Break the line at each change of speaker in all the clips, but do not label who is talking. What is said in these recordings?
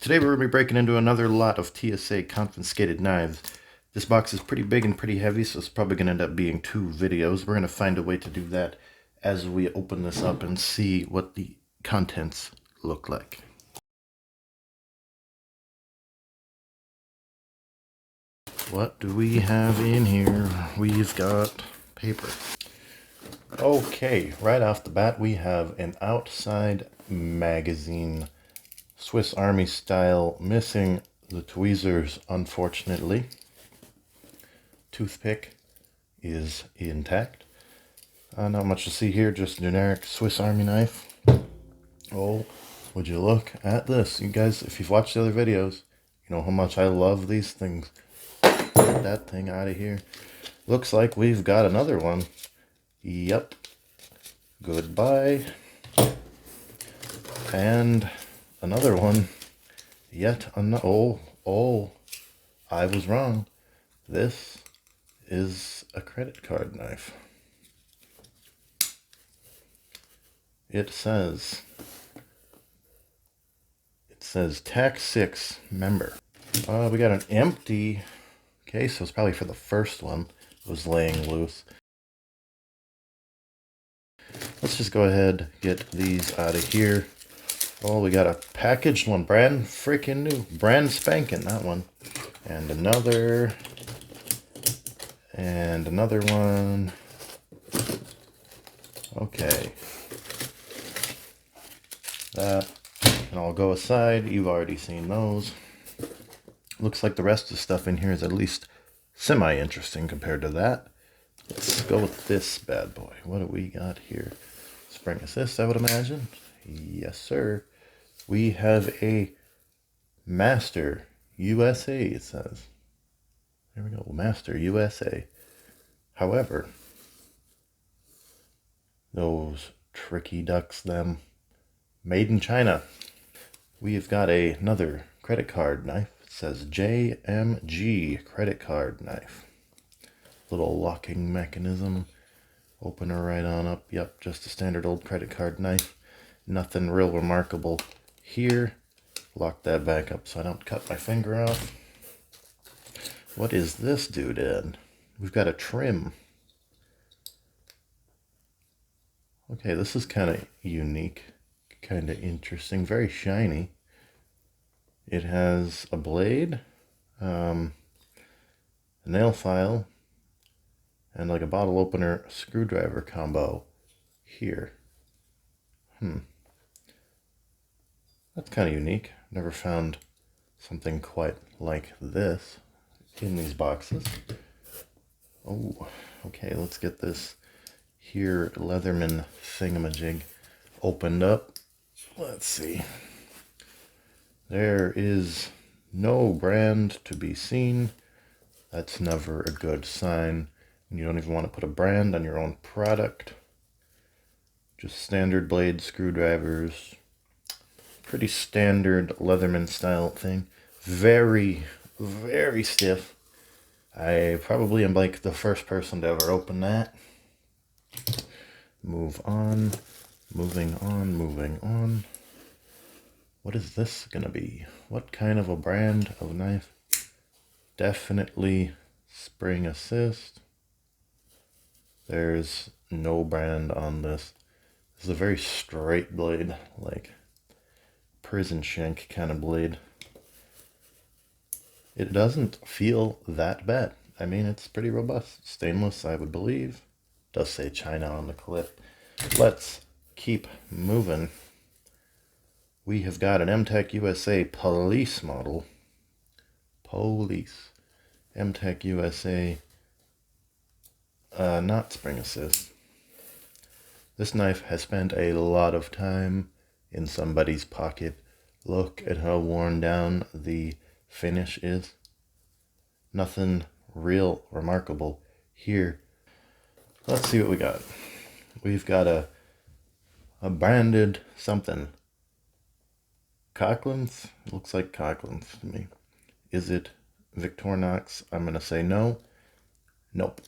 Today we're going to be breaking into another lot of TSA Confiscated knives. This box is pretty big and pretty heavy, so it's probably going to end up being 2 videos. We're going to find a way to do that as we open this up and see what the contents look like. What do we have in here? We've got paper. Okay, right off the bat we have an outside magazine. Swiss Army style, missing the tweezers, unfortunately. Toothpick is intact. Not much to see here, just generic Swiss Army knife. Oh, would you look at this? You guys, if you've watched the other videos, you know how much I love these things. Get that thing out of here. Looks like we've got another one. Yep. Goodbye. And another one. Yet another. Oh, I was wrong. This is a credit card knife. It says Tax 6 member. We got an empty case, so it's probably for the first one. It was laying loose. Let's just go ahead, get these out of here. Oh, we got a packaged one, brand freaking new, brand spanking, that one. And another one. Okay. That can all go aside. You've already seen those. Looks like the rest of the stuff in here is at least semi-interesting compared to that. Let's go with this bad boy. What do we got here? Spring assist, I would imagine. Yes, sir. We have a Master USA, it says. There we go, Master USA. However, those tricky ducks, them. Made in China. We've got another credit card knife. It says JMG credit card knife. Little locking mechanism. Opener right on up. Yep, just a standard old credit card knife. Nothing real remarkable here. Lock that back up so I don't cut my finger off. What is this dude in? We've got a trim. Okay, this is kind of unique. Kind of interesting. Very shiny. It has a blade, a nail file, and like a bottle opener screwdriver combo here. That's kind of unique. Never found something quite like this in these boxes. Oh, okay, let's get this here Leatherman thingamajig opened up. Let's see. There is no brand to be seen. That's never a good sign. You don't even want to put a brand on your own product. Just standard blade screwdrivers. Pretty standard Leatherman style thing. Very, very stiff. I probably am like the first person to ever open that. Move on. Moving on. What is this gonna be? What kind of a brand of knife? Definitely spring assist. There's no brand on this. This is a very straight blade, like prison shank kind of blade. It doesn't feel that bad. I mean, it's pretty robust. Stainless, I would believe. Does say China on the clip. Let's keep moving. We have got an MTech USA police model. Police. MTech USA. Not spring assist. This knife has spent a lot of time in somebody's pocket. Look at how worn down the finish is. Nothing real remarkable here. Let's see what we got. We've got a branded something. Cochran's? Looks like Cochran's to me. Is it Victorinox? I'm going to say no. Nope.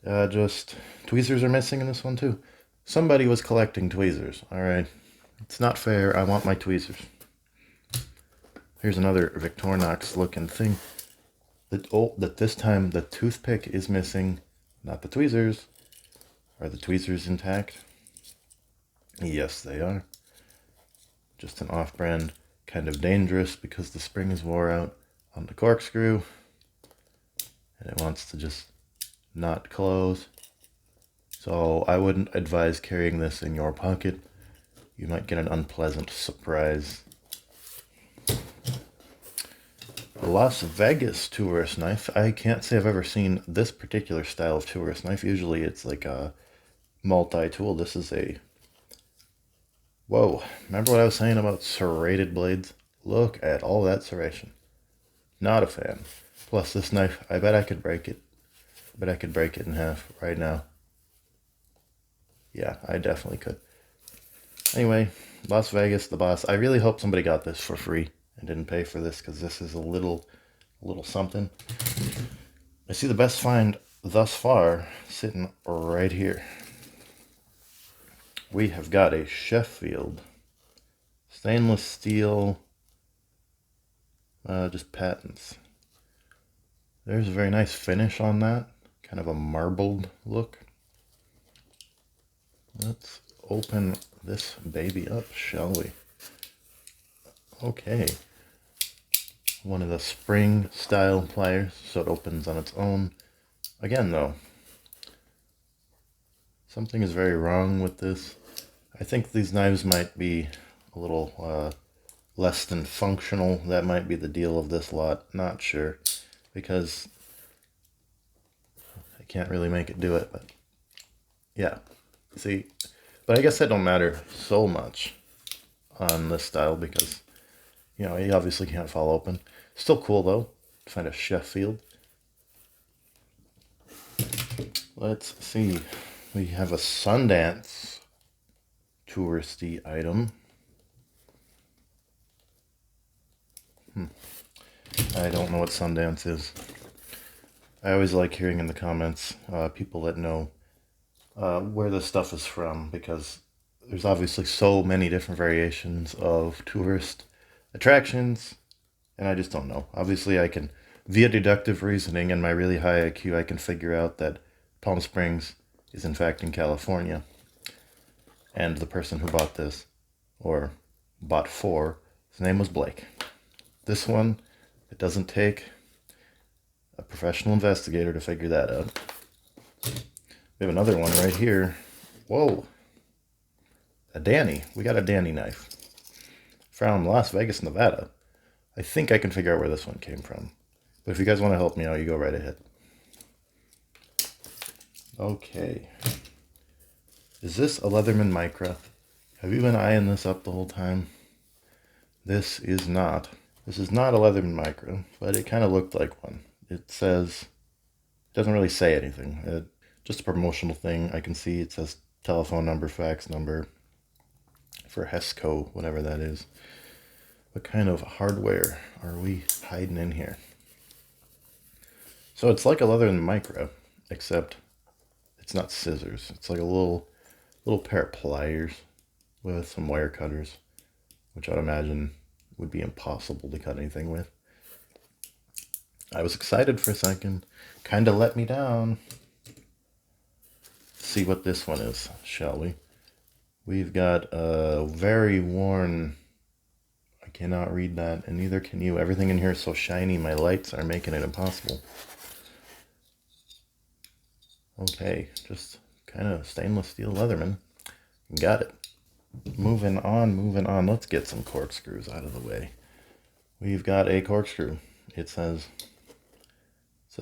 Just tweezers are missing in this one too. Somebody was collecting tweezers. Alright. It's not fair. I want my tweezers. Here's another Victorinox looking thing. That this time the toothpick is missing, not the tweezers. Are the tweezers intact? Yes, they are. Just an off-brand, kind of dangerous because the spring is wore out on the corkscrew and it wants to just not close. So I wouldn't advise carrying this in your pocket. You might get an unpleasant surprise. The Las Vegas tourist knife. I can't say I've ever seen this particular style of tourist knife. Usually it's like a multi-tool. This is a... Whoa, remember what I was saying about serrated blades? Look at all that serration. Not a fan. Plus this knife, I bet I could break it. I bet I could break it in half right now. Yeah, I definitely could. Anyway, Las Vegas, the boss. I really hope somebody got this for free and didn't pay for this, because this is a little something. I see the best find thus far sitting right here. We have got a Sheffield stainless steel, just patents. There's a very nice finish on that, kind of a marbled look. Let's open this baby up, shall we? Okay. One of the spring style pliers, so it opens on its own. Again though, something is very wrong with this. I think these knives might be a little less than functional. That might be the deal of this lot. Not sure, because I can't really make it do it, but yeah. See, but I guess that don't matter so much on this style because, you know, you obviously can't fall open. Still cool though, to find a Sheffield. Let's see, we have a Sundance touristy item. I don't know what Sundance is. I always like hearing in the comments people that know where this stuff is from, because there's obviously so many different variations of tourist attractions, and I just don't know. Obviously, I can, via deductive reasoning and my really high IQ, I can figure out that Palm Springs is in fact in California. And the person who bought this, or bought for, his name was Blake. This one, it doesn't take a professional investigator to figure that out. We have another one right here. Whoa. A Danny. We got a Danny knife from Las Vegas, Nevada. I think I can figure out where this one came from. But if you guys want to help me out, you go right ahead. Okay. Is this a Leatherman Micra? Have you been eyeing this up the whole time? This is not. This is not a Leatherman Micra, but it kind of looked like one. It says, it doesn't really say anything. Just a promotional thing. I can see it says telephone number, fax number for HESCO, whatever that is. What kind of hardware are we hiding in here? So it's like a Leatherman Micra, except it's not scissors. It's like a little pair of pliers with some wire cutters, which I'd imagine would be impossible to cut anything with. I was excited for a second, kind of let me down. See what this one is, shall we? We've got a very worn, I cannot read that, and neither can you. Everything in here is so shiny, my lights are making it impossible. Okay, just kind of stainless steel Leatherman. Got it. Moving on. Let's get some corkscrews out of the way. We've got a corkscrew. It says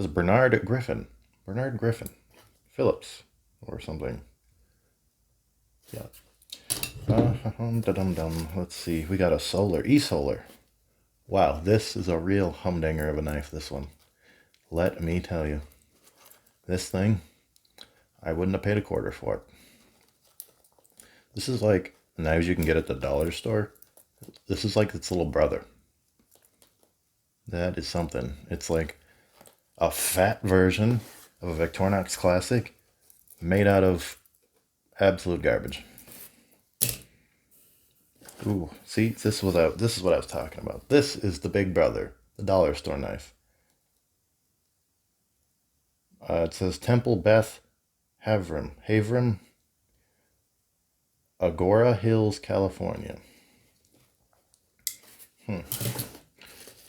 Bernard Griffin. Phillips or something. Yeah. Let's see. We got a E-Solar. Wow, this is a real humdinger of a knife, this one. Let me tell you. This thing, I wouldn't have paid $1 for it. This is like knives you can get at the dollar store. This is like its little brother. That is something. It's like a fat version of a Victorinox Classic made out of absolute garbage. Ooh, see, this is what I was talking about. This is the big brother, the dollar store knife. It says Temple Beth Havrim, Agora Hills, California.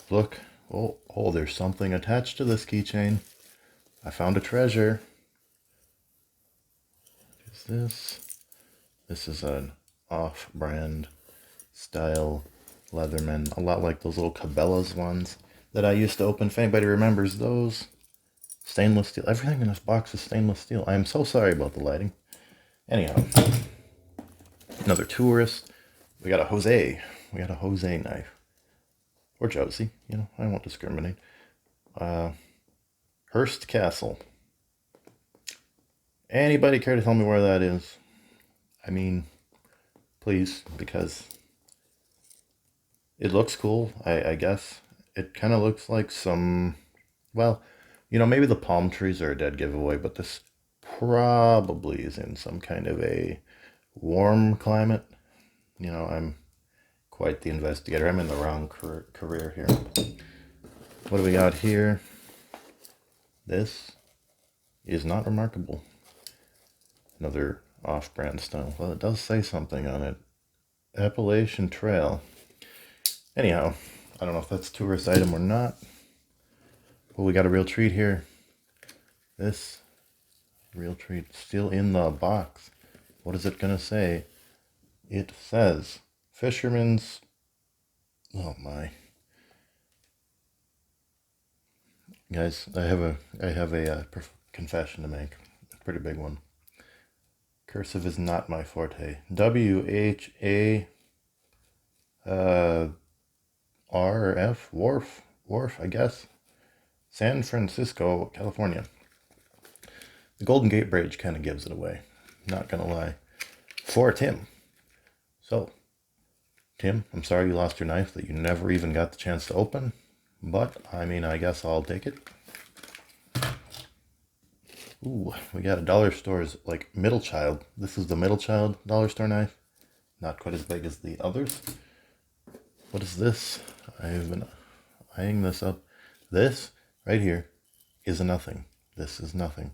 Look, oh, there's something attached to this keychain. I found a treasure. What is this? This is an off-brand style Leatherman, a lot like those little Cabela's ones that I used to open. If anybody remembers those. Stainless steel. Everything in this box is stainless steel. I am so sorry about the lighting. Anyhow, another tourist. We got a Jose. We got a Jose knife. Or Josie. You know, I won't discriminate. Hearst Castle. Anybody care to tell me where that is? I mean, please, because it looks cool, I guess. It kind of looks like some, well, you know, maybe the palm trees are a dead giveaway, but this probably is in some kind of a warm climate. You know, I'm quite the investigator. I'm in the wrong career here. What do we got here? This is not remarkable. Another off-brand style. Well, it does say something on it. Appalachian Trail. Anyhow, I don't know if that's a tourist item or not. Well, we got a real treat here. This real treat still in the box. What is it gonna say? It says Fisherman's. Oh my, guys! I have a confession to make. A pretty big one. Cursive is not my forte. WHA R or F, Wharf, I guess. San Francisco, California. The Golden Gate Bridge kind of gives it away. Not gonna lie. For Tim. So, Tim, I'm sorry you lost your knife that you never even got the chance to open. But, I mean, I guess I'll take it. Ooh, we got a dollar store's, like, middle child. This is the middle child dollar store knife. Not quite as big as the others. What is this? I have been eyeing this up. This, right here, is a nothing. This is nothing.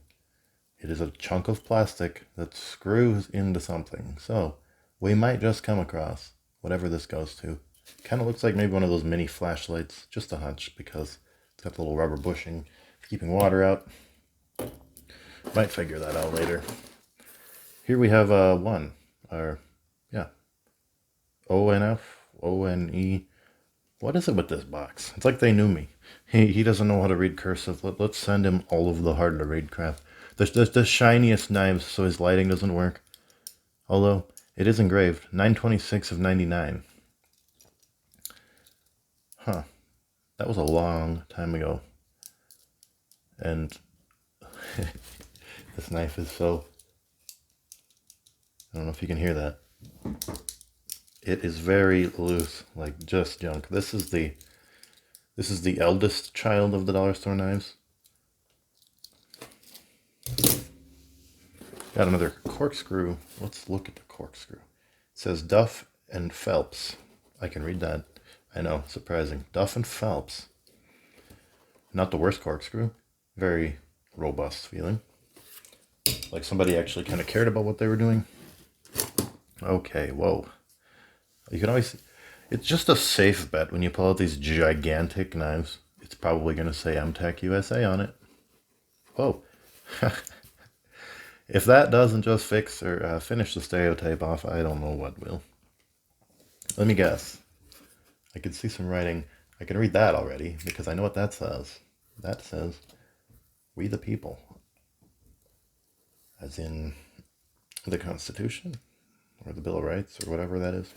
It is a chunk of plastic that screws into something. So, we might just come across whatever this goes to. Kind of looks like maybe one of those mini flashlights. Just a hunch, because it's got the little rubber bushing keeping water out. Might figure that out later. Here we have one. Yeah. ONF, ONE. What is it with this box? It's like they knew me. He doesn't know how to read cursive. Let's send him all of the hard to read crap. The shiniest knives so his lighting doesn't work. Although, it is engraved. 926 of 99. Huh. That was a long time ago. And this knife is so... I don't know if you can hear that. It is very loose, like just junk. This is the eldest child of the dollar store knives. Got another corkscrew. Let's look at the corkscrew. It says Duff and Phelps. I can read that. I know, surprising. Duff and Phelps. Not the worst corkscrew. Very robust feeling. Like somebody actually kind of cared about what they were doing. Okay, whoa. You can always... It's just a safe bet when you pull out these gigantic knives. It's probably going to say MTech USA on it. Whoa. If that doesn't just fix or finish the stereotype off, I don't know what will. Let me guess. I can see some writing. I can read that already because I know what that says. That says, "We the people." As in the Constitution or the Bill of Rights or whatever that is.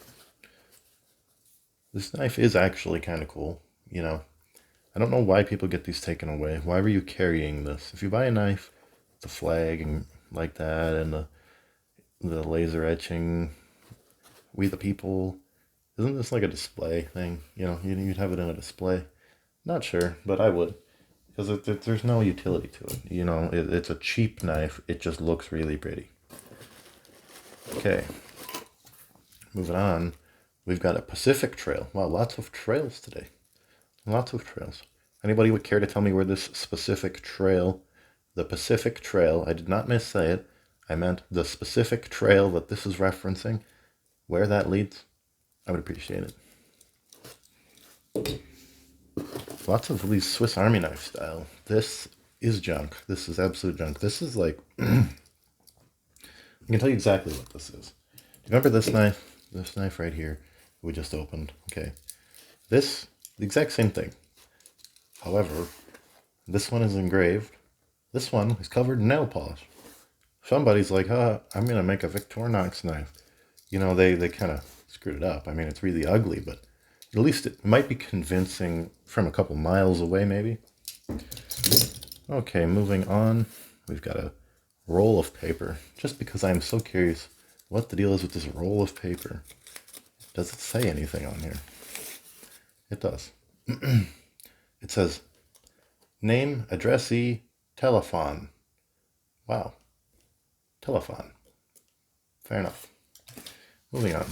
This knife is actually kind of cool, you know. I don't know why people get these taken away. Why were you carrying this? If you buy a knife, the flag and like that, and the laser etching, "We the people," isn't this like a display thing? You know, you'd have it in a display. Not sure, but I would, because there's no utility to it. You know, it's a cheap knife. It just looks really pretty. Okay, moving on. We've got a Pacific Trail. Wow, lots of trails today. Lots of trails. Anybody would care to tell me where this specific trail, the Pacific Trail, I did not missay it, I meant the specific trail that this is referencing, where that leads? I would appreciate it. Lots of these Swiss Army knife style. This is junk. This is absolute junk. This is like, I can tell you exactly what this is. Do you remember this knife? This knife right here we just opened. Okay. This, the exact same thing. However, this one is engraved. This one is covered in nail polish. Somebody's like, I'm going to make a Victorinox knife. You know, they kind of screwed it up. I mean, it's really ugly, but at least it might be convincing from a couple miles away, maybe. Okay, moving on. We've got a roll of paper. Just because I'm so curious what the deal is with this roll of paper. Does it say anything on here? It does. It says, name, addressee, telephone. Wow. Telephone. Fair enough. Moving on.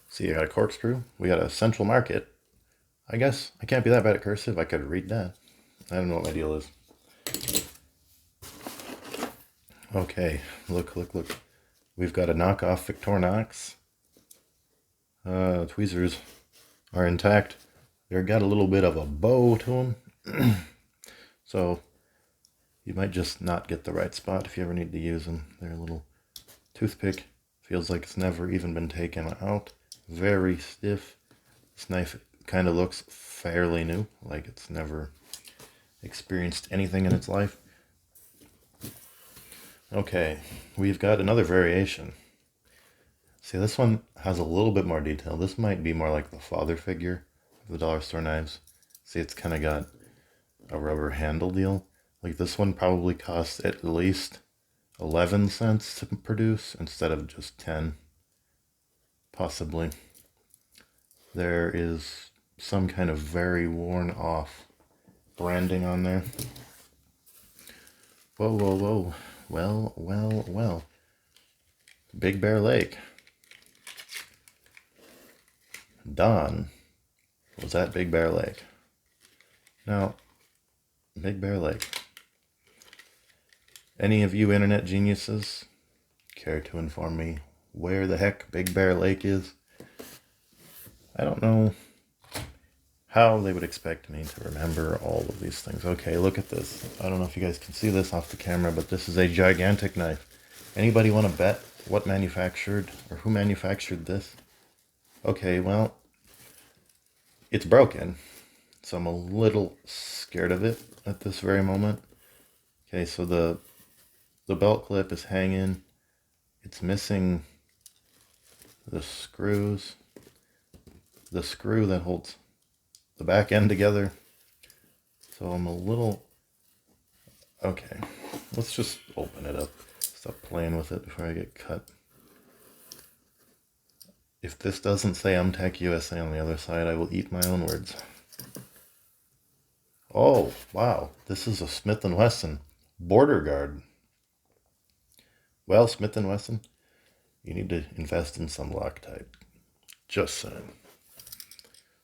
See, I got a corkscrew. We got a Central Market. I guess I can't be that bad at cursive. I could read that. I don't know what my deal is. Okay, look. We've got a knockoff Victorinox. Tweezers are intact. They've got a little bit of a bow to them. So you might just not get the right spot if you ever need to use them. They're a little toothpick. Feels like it's never even been taken out. Very stiff. This knife kind of looks fairly new, like it's never experienced anything in its life. Okay, we've got another variation. See, this one has a little bit more detail. This might be more like the father figure of the dollar store knives. See, it's kind of got a rubber handle deal. Like this one probably costs at least 11 cents to produce instead of just 10. Possibly. There is some kind of very worn off branding on there. Whoa. Well. Big Bear Lake. Don was at Big Bear Lake. Now, Big Bear Lake. Any of you internet geniuses care to inform me where the heck Big Bear Lake is? I don't know how they would expect me to remember all of these things. Okay, look at this. I don't know if you guys can see this off the camera, but this is a gigantic knife. Anybody want to bet what manufactured or who manufactured this? Okay, well, it's broken, so I'm a little scared of it at this very moment. Okay, so the belt clip is hanging. It's missing the screws. The screw that holds the back end together. So I'm a little... Okay, let's just open it up. Stop playing with it before I get cut. If this doesn't say Tech USA on the other side, I will eat my own words. Oh, wow. This is a Smith & Wesson border guard. Well, Smith & Wesson, you need to invest in some Loctite. Just saying.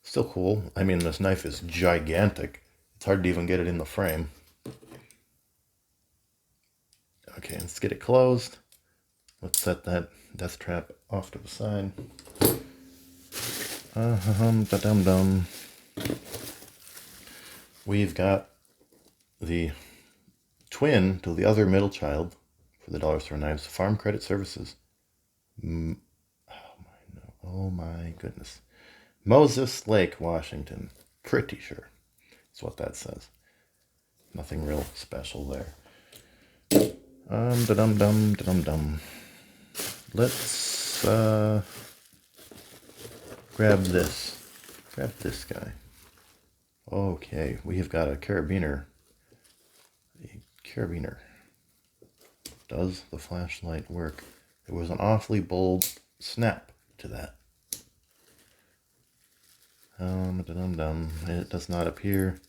Still cool. I mean, this knife is gigantic. It's hard to even get it in the frame. Okay, let's get it closed. Let's set that death trap off to the side. Da-dum-dum. We've got the twin to the other middle child for the dollar store knives, Farm Credit Services. Oh my goodness. Moses Lake, Washington. Pretty sure that's what that says. Nothing real special there. Da-dum-dum. Let's grab this. Grab this guy. Okay, we have got a carabiner. A carabiner. Does the flashlight work? There was an awfully bold snap to that. It does not appear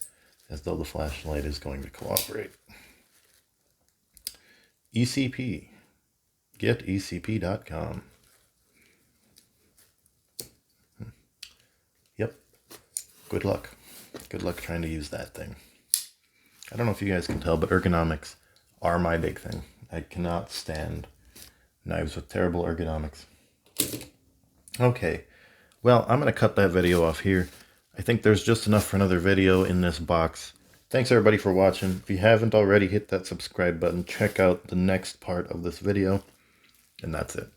as though the flashlight is going to cooperate. ECP. GetECP.com. good luck. Good luck trying to use that thing. I don't know if you guys can tell, but ergonomics are my big thing. I cannot stand knives with terrible ergonomics. Okay, well, I'm going to cut that video off here. I think there's just enough for another video in this box. Thanks everybody for watching. If you haven't already, hit that subscribe button. Check out the next part of this video. And that's it.